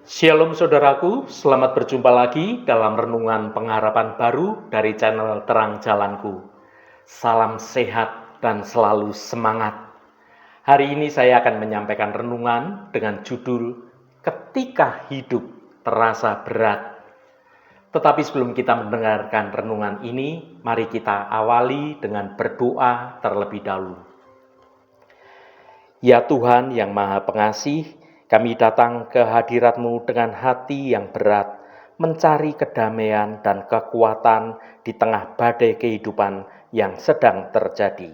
Shalom saudaraku, selamat berjumpa lagi dalam renungan pengharapan baru dari channel Terang Jalanku. Salam sehat dan selalu semangat. Hari ini saya akan menyampaikan renungan dengan judul Ketika Hidup Terasa Berat. Tetapi sebelum kita mendengarkan renungan ini, mari kita awali dengan berdoa terlebih dahulu. Ya Tuhan yang Maha Pengasih, kami datang ke hadirat-Mu dengan hati yang berat, mencari kedamaian dan kekuatan di tengah badai kehidupan yang sedang terjadi.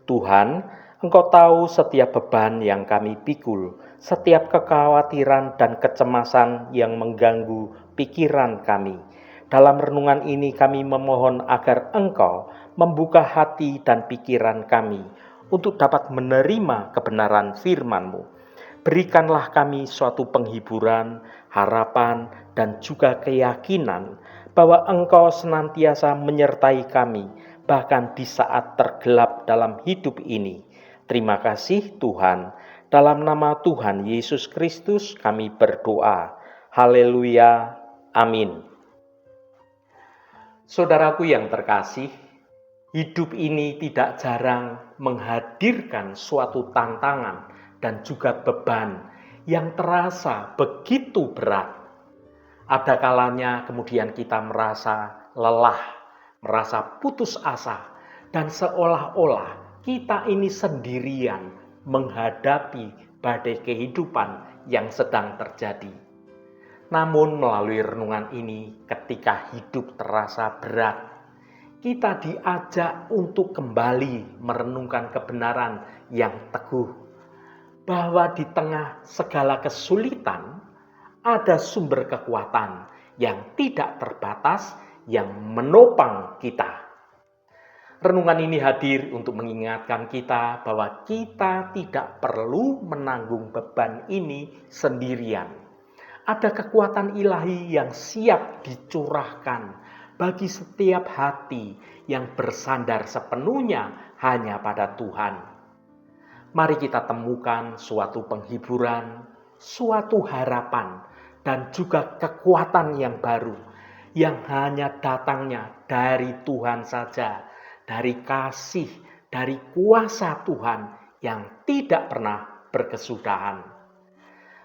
Tuhan, Engkau tahu setiap beban yang kami pikul, setiap kekhawatiran dan kecemasan yang mengganggu pikiran kami. Dalam renungan ini kami memohon agar Engkau membuka hati dan pikiran kami untuk dapat menerima kebenaran firman-Mu. Berikanlah kami suatu penghiburan, harapan, dan juga keyakinan bahwa Engkau senantiasa menyertai kami, bahkan di saat tergelap dalam hidup ini. Terima kasih Tuhan. Dalam nama Tuhan Yesus Kristus kami berdoa. Haleluya. Amin. Saudaraku yang terkasih, hidup ini tidak jarang menghadirkan suatu tantangan dan juga beban yang terasa begitu berat. Ada kalanya kemudian kita merasa lelah, merasa putus asa, dan seolah-olah kita ini sendirian menghadapi badai kehidupan yang sedang terjadi. Namun melalui renungan ini, ketika hidup terasa berat, kita diajak untuk kembali merenungkan kebenaran yang teguh, bahwa di tengah segala kesulitan ada sumber kekuatan yang tidak terbatas yang menopang kita. Renungan ini hadir untuk mengingatkan kita bahwa kita tidak perlu menanggung beban ini sendirian. Ada kekuatan ilahi yang siap dicurahkan bagi setiap hati yang bersandar sepenuhnya hanya pada Tuhan. Mari kita temukan suatu penghiburan, suatu harapan, dan juga kekuatan yang baru yang hanya datangnya dari Tuhan saja, dari kasih, dari kuasa Tuhan yang tidak pernah berkesudahan.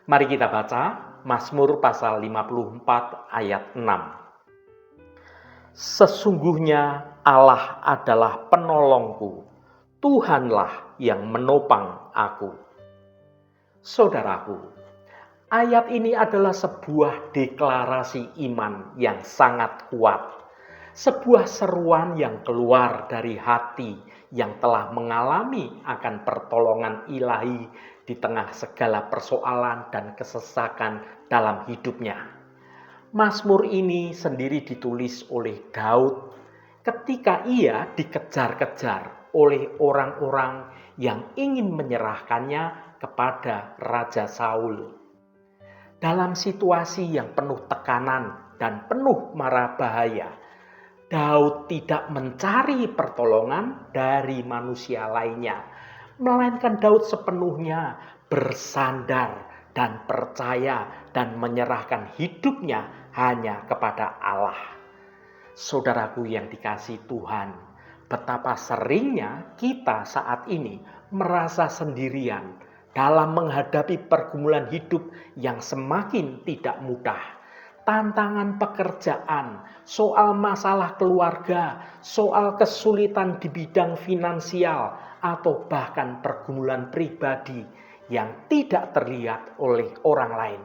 Mari kita baca Mazmur pasal 54 ayat 6. Sesungguhnya Allah adalah penolongku, Tuhanlah yang menopang aku. Saudaraku, ayat ini adalah sebuah deklarasi iman yang sangat kuat. Sebuah seruan yang keluar dari hati yang telah mengalami akan pertolongan ilahi di tengah segala persoalan dan kesesakan dalam hidupnya. Mazmur ini sendiri ditulis oleh Daud ketika ia dikejar-kejar oleh orang-orang yang ingin menyerahkannya kepada Raja Saul. Dalam situasi yang penuh tekanan dan penuh mara bahaya, Daud tidak mencari pertolongan dari manusia lainnya, melainkan Daud sepenuhnya bersandar dan percaya dan menyerahkan hidupnya hanya kepada Allah. Saudaraku yang dikasihi Tuhan, betapa seringnya kita saat ini merasa sendirian dalam menghadapi pergumulan hidup yang semakin tidak mudah. Tantangan pekerjaan, soal masalah keluarga, soal kesulitan di bidang finansial, atau bahkan pergumulan pribadi yang tidak terlihat oleh orang lain,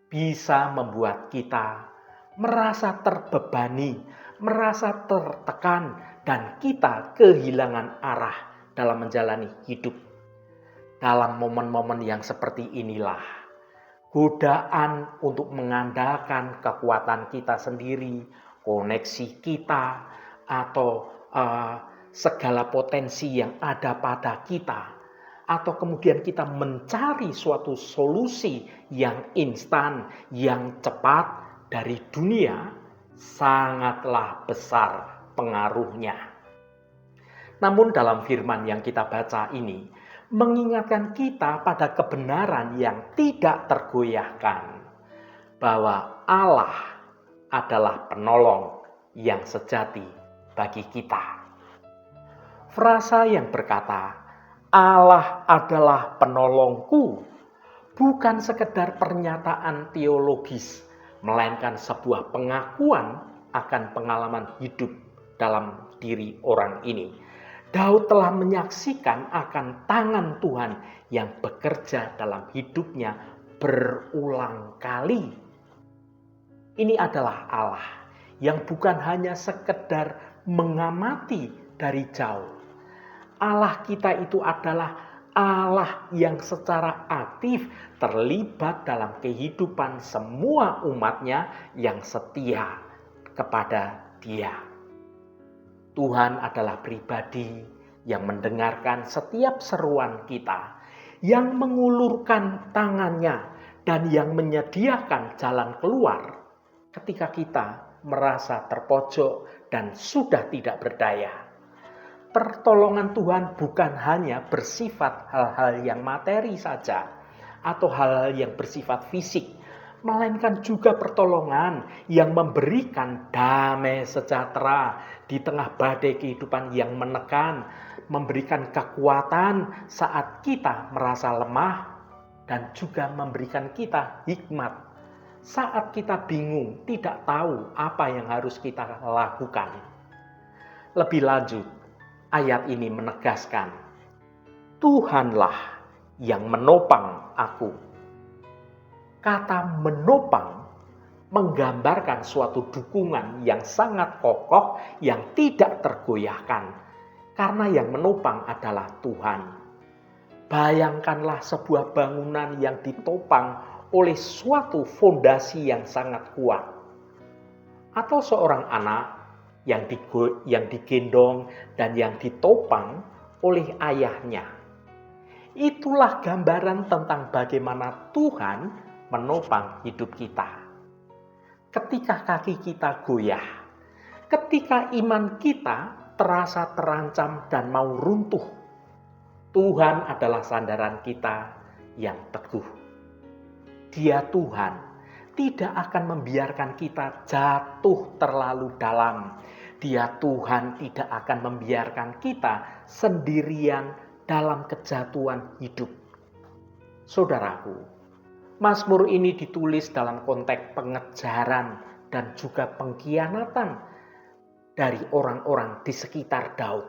bisa membuat kita merasa terbebani, merasa tertekan, dan kita kehilangan arah dalam menjalani hidup. Dalam momen-momen yang seperti inilah, godaan untuk mengandalkan kekuatan kita sendiri, koneksi kita, atau segala potensi yang ada pada kita, atau kemudian kita mencari suatu solusi yang instan, yang cepat dari dunia, sangatlah besar pengaruhnya. Namun dalam firman yang kita baca ini, mengingatkan kita pada kebenaran yang tidak tergoyahkan, bahwa Allah adalah penolong yang sejati bagi kita. Frasa yang berkata, Allah adalah penolongku, bukan sekedar pernyataan teologis, melainkan sebuah pengakuan akan pengalaman hidup dalam diri orang ini. Daud telah menyaksikan akan tangan Tuhan yang bekerja dalam hidupnya berulang kali. Ini adalah Allah yang bukan hanya sekedar mengamati dari jauh. Allah kita itu adalah Allah yang secara aktif terlibat dalam kehidupan semua umatnya yang setia kepada Dia. Tuhan adalah pribadi yang mendengarkan setiap seruan kita, yang mengulurkan tangannya dan yang menyediakan jalan keluar ketika kita merasa terpojok dan sudah tidak berdaya. Pertolongan Tuhan bukan hanya bersifat hal-hal yang materi saja atau hal-hal yang bersifat fisik, melainkan juga pertolongan yang memberikan damai sejahtera di tengah badai kehidupan yang menekan, memberikan kekuatan saat kita merasa lemah, dan juga memberikan kita hikmat saat kita bingung, tidak tahu apa yang harus kita lakukan. Lebih lanjut, ayat ini menegaskan, Tuhanlah yang menopang aku. Kata menopang menggambarkan suatu dukungan yang sangat kokoh, yang tidak tergoyahkan. Karena yang menopang adalah Tuhan. Bayangkanlah sebuah bangunan yang ditopang oleh suatu fondasi yang sangat kuat. Atau seorang anak yang digendong dan yang ditopang oleh ayahnya. Itulah gambaran tentang bagaimana Tuhan menopang hidup kita. Ketika kaki kita goyah, ketika iman kita terasa terancam dan mau runtuh, Tuhan adalah sandaran kita yang teguh. Dia Tuhan tidak akan membiarkan kita jatuh terlalu dalam. Dia Tuhan tidak akan membiarkan kita sendirian dalam kejatuhan hidup. Saudaraku, Mazmur ini ditulis dalam konteks pengejaran dan juga pengkhianatan dari orang-orang di sekitar Daud.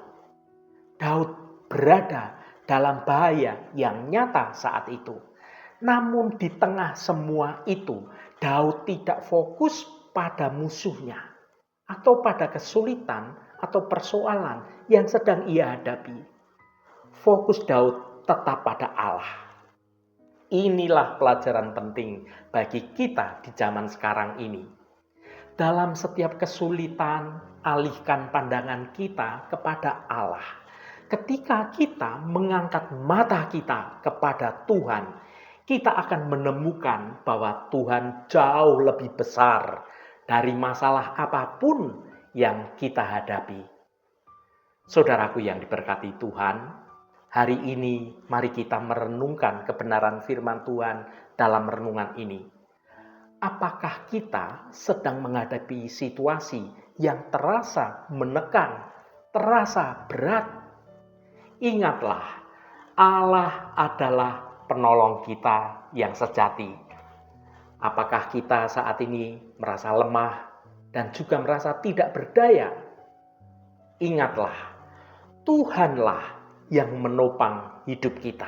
Daud berada dalam bahaya yang nyata saat itu. Namun di tengah semua itu, Daud tidak fokus pada musuhnya atau pada kesulitan atau persoalan yang sedang ia hadapi. Fokus Daud tetap pada Allah. Inilah pelajaran penting bagi kita di zaman sekarang ini. Dalam setiap kesulitan, alihkan pandangan kita kepada Allah. Ketika kita mengangkat mata kita kepada Tuhan, kita akan menemukan bahwa Tuhan jauh lebih besar dari masalah apapun yang kita hadapi. Saudaraku yang diberkati Tuhan, hari ini mari kita merenungkan kebenaran firman Tuhan dalam renungan ini. Apakah kita sedang menghadapi situasi yang terasa menekan, terasa berat? Ingatlah, Allah adalah penolong kita yang sejati. Apakah kita saat ini merasa lemah dan juga merasa tidak berdaya? Ingatlah, Tuhanlah yang menopang hidup kita.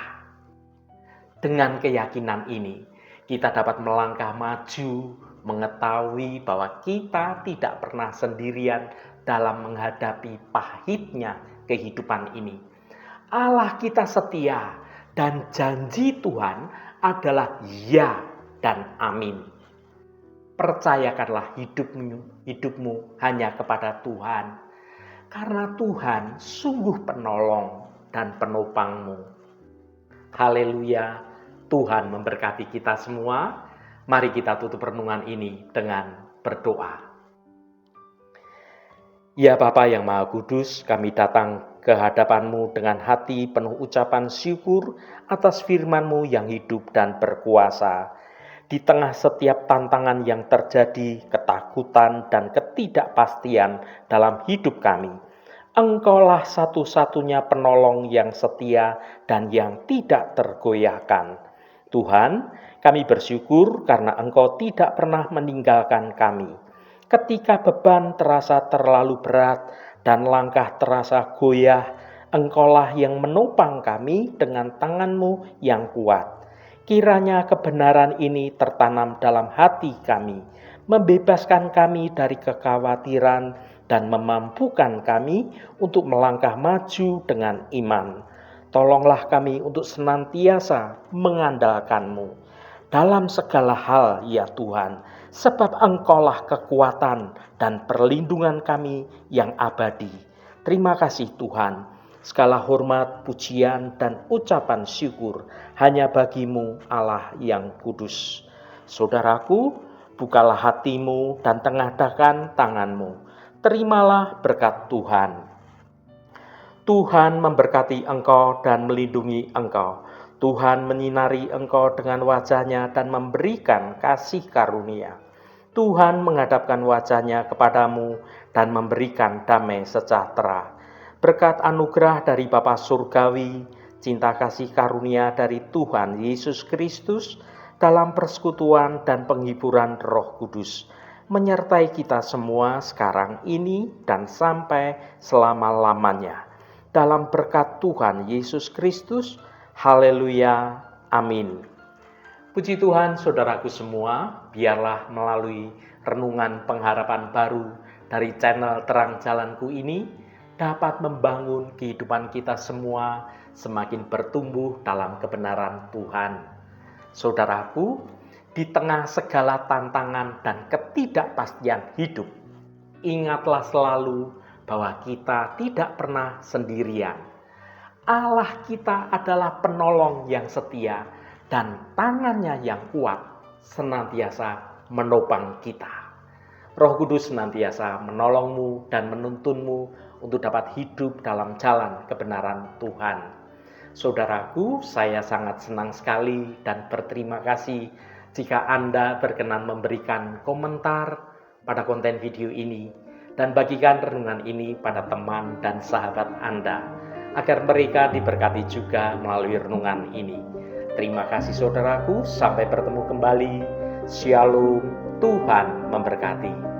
Dengan keyakinan ini, kita dapat melangkah maju, mengetahui bahwa kita tidak pernah sendirian dalam menghadapi pahitnya kehidupan ini. Allah kita setia dan janji Tuhan adalah ya dan amin. Percayakanlah hidupmu hanya kepada Tuhan, karena Tuhan sungguh penolong dan penopangmu. Haleluya, Tuhan memberkati kita semua. Mari kita tutup renungan ini dengan berdoa. Ya Bapa yang Maha Kudus, kami datang ke hadapan-Mu dengan hati penuh ucapan syukur atas firman-Mu yang hidup dan berkuasa. Di tengah setiap tantangan yang terjadi, ketakutan dan ketidakpastian dalam hidup kami, Engkaulah satu-satunya penolong yang setia dan yang tidak tergoyahkan. Tuhan, kami bersyukur karena Engkau tidak pernah meninggalkan kami. Ketika beban terasa terlalu berat dan langkah terasa goyah, Engkaulah yang menopang kami dengan tangan-Mu yang kuat. Kiranya kebenaran ini tertanam dalam hati kami, membebaskan kami dari kekhawatiran dan memampukan kami untuk melangkah maju dengan iman. Tolonglah kami untuk senantiasa mengandalkan-Mu dalam segala hal, ya Tuhan, sebab Engkaulah kekuatan dan perlindungan kami yang abadi. Terima kasih Tuhan. Segala hormat, pujian, dan ucapan syukur hanya bagi-Mu Allah yang kudus. Saudaraku, bukalah hatimu dan tengadahkan tanganmu. Terimalah berkat Tuhan. Tuhan memberkati engkau dan melindungi engkau. Tuhan menyinari engkau dengan wajah-Nya dan memberikan kasih karunia. Tuhan menghadapkan wajah-Nya kepadamu dan memberikan damai sejahtera. Berkat anugerah dari Bapa Surgawi, cinta kasih karunia dari Tuhan Yesus Kristus, dalam persekutuan dan penghiburan Roh Kudus, menyertai kita semua sekarang ini dan sampai selama-lamanya. Dalam berkat Tuhan Yesus Kristus, haleluya, amin. Puji Tuhan, saudaraku semua, biarlah melalui renungan pengharapan baru dari channel Terang Jalanku ini, dapat membangun kehidupan kita semua semakin bertumbuh dalam kebenaran Tuhan. Saudaraku, di tengah segala tantangan dan ketidakpastian hidup, ingatlah selalu bahwa kita tidak pernah sendirian. Allah kita adalah penolong yang setia dan tangan-Nya yang kuat senantiasa menopang kita. Roh Kudus senantiasa menolongmu dan menuntunmu untuk dapat hidup dalam jalan kebenaran Tuhan. Saudaraku, saya sangat senang sekali dan berterima kasih jika Anda berkenan memberikan komentar pada konten video ini dan bagikan renungan ini pada teman dan sahabat Anda, agar mereka diberkati juga melalui renungan ini. Terima kasih saudaraku, sampai bertemu kembali. Shalom, Tuhan memberkati.